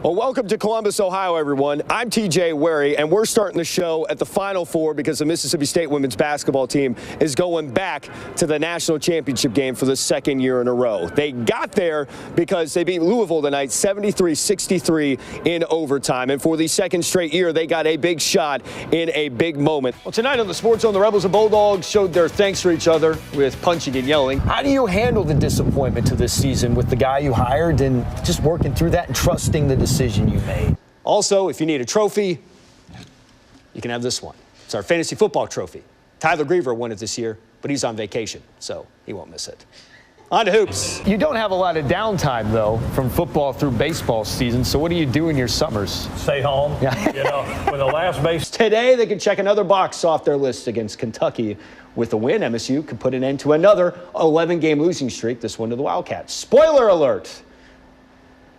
Well, welcome to Columbus, Ohio, everyone. I'm TJ Werre, and we're starting the show at the Final Four because the Mississippi State women's basketball team is going back to the national championship game for the second year in a row. They got there because they beat Louisville tonight 73-63 in overtime. And for the second straight year, they got a big shot in a big moment. Well, tonight on the Sports Zone, the Rebels and Bulldogs showed their thanks for each other with punching and yelling. How do you handle the disappointment to this season with the guy you hired and just working through that and trusting the decision you made? Also, if you need a trophy, you can have this one. It's our fantasy football trophy. Tyler Griever won it this year, but he's on vacation, so he won't miss it. On to hoops. You don't have a lot of downtime, though, from football through baseball season, so what do you do in your summers? Stay home. Yeah. You know, with the last base. Today, they can check another box off their list against Kentucky. With a win, MSU could put an end to another 11-game losing streak, this one to the Wildcats. Spoiler alert!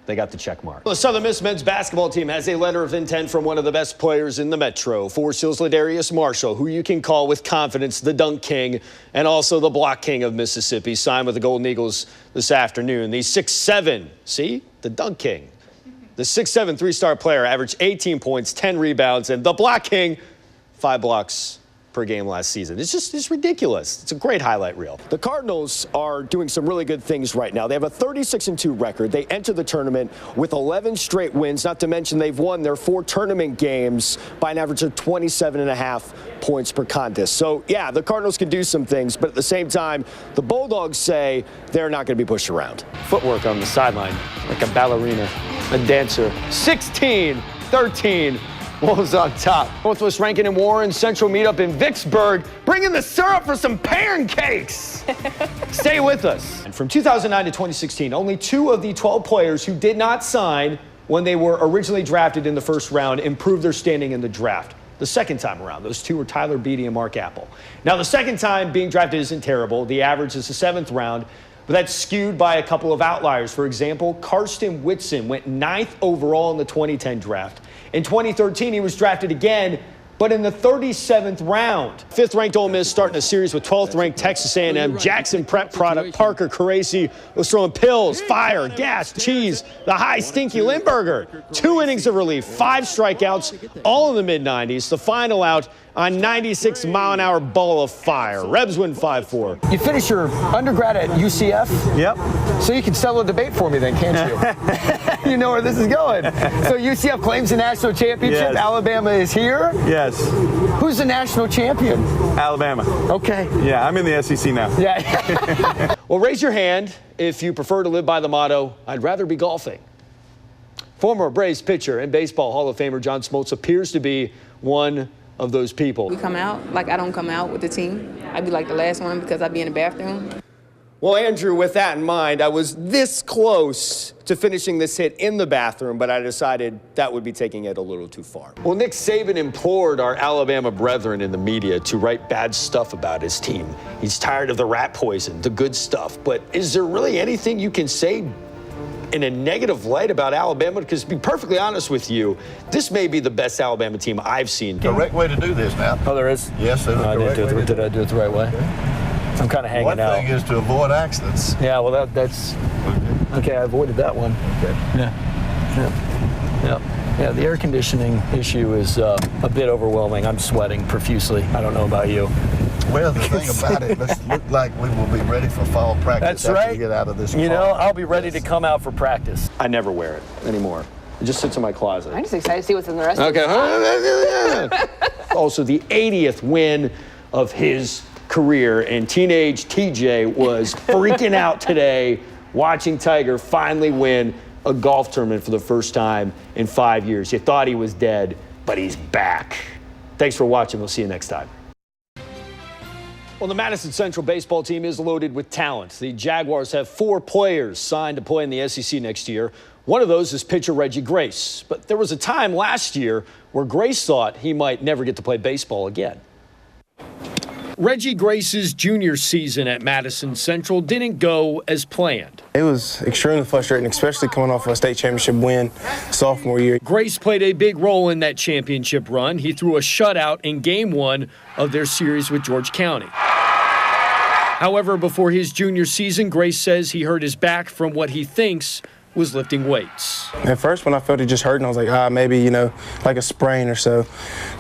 They got the check mark. The Southern Miss men's basketball team has a letter of intent from one of the best players in the Metro, Forest Hills' Ladarius Marshall, who you can call with confidence the Dunk King and also the Block King of Mississippi, signed with the Golden Eagles this afternoon. The 6'7", see? The Dunk King. The 6'7" three-star player averaged 18 points, 10 rebounds, and the Block King, 5 blocks per game last season. It's ridiculous. It's a great highlight reel. The Cardinals are doing some really good things right now. They have a 36-2 record. They enter the tournament with 11 straight wins, not to mention they've won their 4 tournament games by an average of 27.5 points per contest. So, yeah, the Cardinals can do some things, but at the same time, the Bulldogs say they're not going to be pushed around. Footwork on the sideline, like a ballerina, a dancer. 16-13. Wolves on top. Northwest Rankin and Warren Central meetup in Vicksburg. Bring in the syrup for some pancakes. Stay with us. And from 2009 to 2016, only 2 of the 12 players who did not sign when they were originally drafted in the first round improved their standing in the draft. The second time around, those 2 were Tyler Beatty and Mark Apple. Now, the second time being drafted isn't terrible. The average is the 7th round, but that's skewed by a couple of outliers. For example, Karsten Whitson went 9th overall in the 2010 draft. In 2013, he was drafted again, but in the 37th round. 5th-ranked Ole Miss starting a series with 12th-ranked Texas A&M. Jackson Prep product Parker Caracci was throwing pills, fire, gas, cheese, the high stinky Limburger. 2 innings of relief, 5 strikeouts, all in the mid-90s. The final out on 96-mile-an-hour ball of fire. Rebs win 5-4. You finish your undergrad at UCF? Yep. So you can settle a debate for me then, can't you? You know where this is going. So UCF claims the national championship. Yes. Alabama is here. Yes. Who's the national champion? Alabama. Okay. Yeah, I'm in the SEC now. Yeah. Well, raise your hand if you prefer to live by the motto, I'd rather be golfing. Former Braves pitcher and baseball Hall of Famer John Smoltz appears to be one of those people. We come out, like I don't come out with the team. I'd be like the last one because I'd be in the bathroom. Well, Andrew, with that in mind, I was this close to finishing this hit in the bathroom, but I decided that would be taking it a little too far. Well, Nick Saban implored our Alabama brethren in the media to write bad stuff about his team. He's tired of the rat poison, the good stuff. But is there really anything you can say in a negative light about Alabama? Because to be perfectly honest with you, this may be the best Alabama team I've seen. Correct way to do this now. Oh, there is? Yes, there's a correct way to do it. Did I do it the right way? I'm kind of hanging One out. thing is to avoid accidents. Yeah, well, that's... Okay, I avoided that one. Okay. Yeah, the air conditioning issue is a bit overwhelming. I'm sweating profusely. I don't know about you. Well, the thing about it, let's look like we will be ready for fall practice That's after right. we get out of this You car. know, I'll be ready to come out for practice. I never wear it anymore. It just sits in my closet. I'm just excited to see what's in the rest of Okay. it. Also, the 80th win of his career, and teenage TJ was freaking out today watching Tiger finally win a golf tournament for the first time in 5 years. You thought he was dead, but he's back. Thanks for watching. We'll see you next time. Well, the Madison Central baseball team is loaded with talent. The Jaguars have 4 players signed to play in the SEC next year. One of those is pitcher Reggie Grace. But there was a time last year where Grace thought he might never get to play baseball again. Reggie Grace's junior season at Madison Central didn't go as planned. It was extremely frustrating, especially coming off a state championship win sophomore year. Grace played a big role in that championship run. He threw a shutout in Game 1 of their series with George County. However, before his junior season, Grace says he hurt his back from what he thinks was lifting weights. At first, when I felt it just hurting, I was like, maybe, like a sprain or so.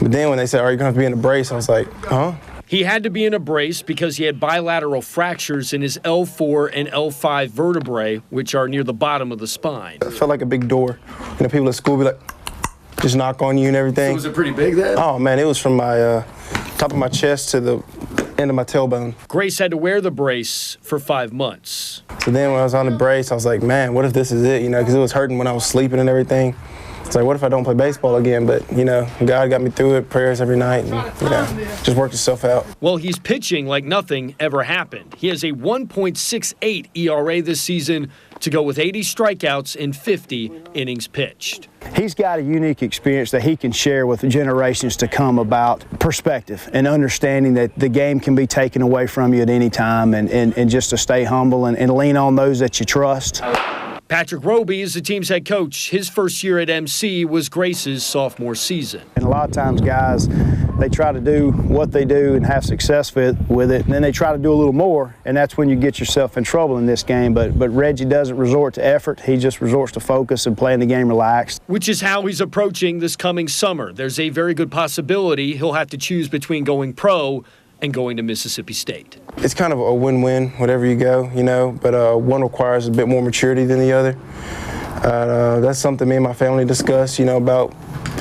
But then when they said, are you going to have to be in a brace? I was like, huh? He had to be in a brace because he had bilateral fractures in his L4 and L5 vertebrae, which are near the bottom of the spine. It felt like a big door. People at school be like, just knock on you and everything. So was it pretty big then? Oh, man, it was from my top of my chest to the end of my tailbone. Grace had to wear the brace for 5 months. So then when I was on the brace, I was like, man, what if this is it, because it was hurting when I was sleeping and everything. It's like, what if I don't play baseball again? But, God got me through it, prayers every night, and, just worked itself out. Well, he's pitching like nothing ever happened. He has a 1.68 ERA this season to go with 80 strikeouts in 50 innings pitched. He's got a unique experience that he can share with generations to come about perspective and understanding that the game can be taken away from you at any time and just to stay humble and lean on those that you trust. Patrick Roby is the team's head coach. His first year at MC was Grace's sophomore season. And a lot of times guys, they try to do what they do and have success with it, and then they try to do a little more, and that's when you get yourself in trouble in this game. But Reggie doesn't resort to effort. He just resorts to focus and playing the game relaxed. Which is how he's approaching this coming summer. There's a very good possibility he'll have to choose between going pro and going to Mississippi State. It's kind of a win-win, whatever you go, but one requires a bit more maturity than the other. That's something me and my family discuss, about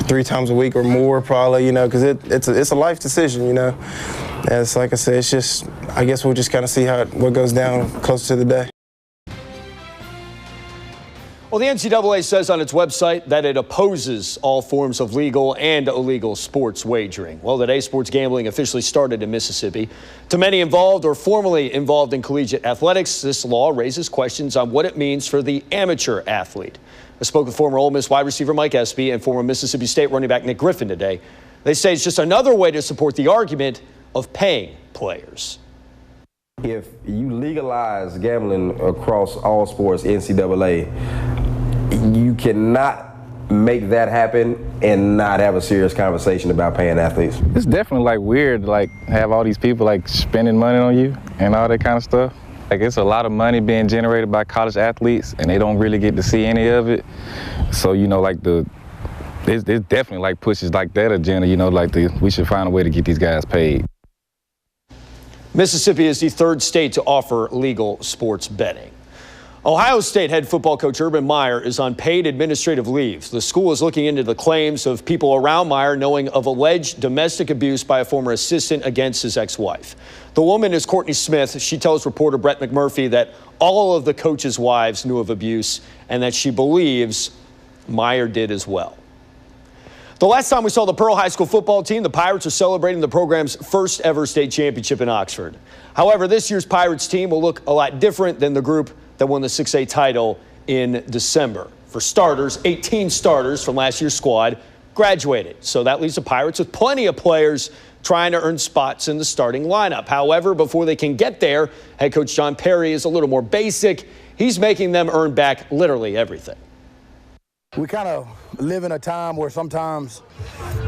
3 times a week or more probably, because it's a life decision, And it's like I said, it's just, I guess we'll just kind of see what goes down closer to the day. Well, the NCAA says on its website that it opposes all forms of legal and illegal sports wagering. Well, today, sports gambling officially started in Mississippi. To many involved or formerly involved in collegiate athletics, this law raises questions on what it means for the amateur athlete. I spoke with former Ole Miss wide receiver Mike Espy and former Mississippi State running back Nick Griffin today. They say it's just another way to support the argument of paying players. If you legalize gambling across all sports, NCAA, you cannot make that happen and not have a serious conversation about paying athletes. It's definitely weird to have all these people spending money on you and all that kind of stuff. It's a lot of money being generated by college athletes and they don't really get to see any of it. So, there's definitely pushes like that agenda, we should find a way to get these guys paid. Mississippi is the third state to offer legal sports betting. Ohio State head football coach Urban Meyer is on paid administrative leave. The school is looking into the claims of people around Meyer knowing of alleged domestic abuse by a former assistant against his ex-wife. The woman is Courtney Smith. She tells reporter Brett McMurphy that all of the coaches' wives knew of abuse and that she believes Meyer did as well. The last time we saw the Pearl High School football team, the Pirates are celebrating the program's first ever state championship in Oxford. However, this year's Pirates team will look a lot different than the group that won the 6A title in December. For starters, 18 starters from last year's squad graduated. So that leaves the Pirates with plenty of players trying to earn spots in the starting lineup. However, before they can get there, head coach John Perry is a little more basic. He's making them earn back literally everything. We kind of live in a time where sometimes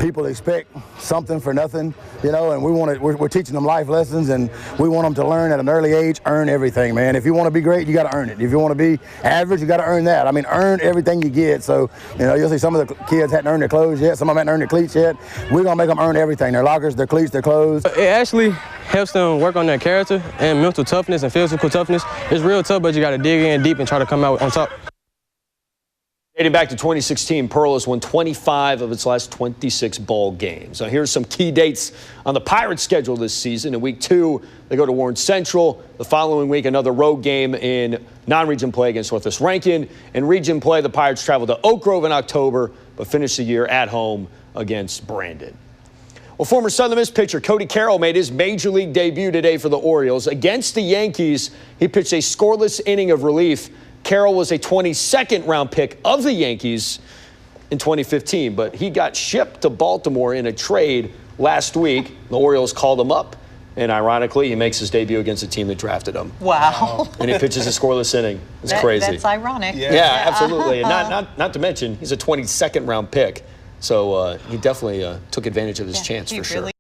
people expect something for nothing, and we're teaching them life lessons, and we want them to learn at an early age, earn everything, man. If you want to be great, you got to earn it. If you want to be average, you got to earn that. Earn everything you get. So, you'll see some of the kids hadn't earned their clothes yet. Some of them hadn't earned their cleats yet. We're going to make them earn everything, their lockers, their cleats, their clothes. It actually helps them work on their character and mental toughness and physical toughness. It's real tough, but you got to dig in deep and try to come out on top. Dating back to 2016, Pearl has won 25 of its last 26 ball games. Now, here's some key dates on the Pirates' schedule this season. In week 2, they go to Warren Central. The following week, another road game in non-region play against Northwest Rankin. In region play, the Pirates travel to Oak Grove in October, but finish the year at home against Brandon. Well, former Southern Miss pitcher Cody Carroll made his major league debut today for the Orioles. Against the Yankees, he pitched a scoreless inning of relief. Carroll was a 22nd round pick of the Yankees in 2015, but he got shipped to Baltimore in a trade last week. The Orioles called him up, and ironically, he makes his debut against a team that drafted him. Wow. And he pitches a scoreless inning. It's crazy. That's ironic. Yeah, absolutely. And not to mention, he's a 22nd round pick. So he definitely took advantage of his chance for sure.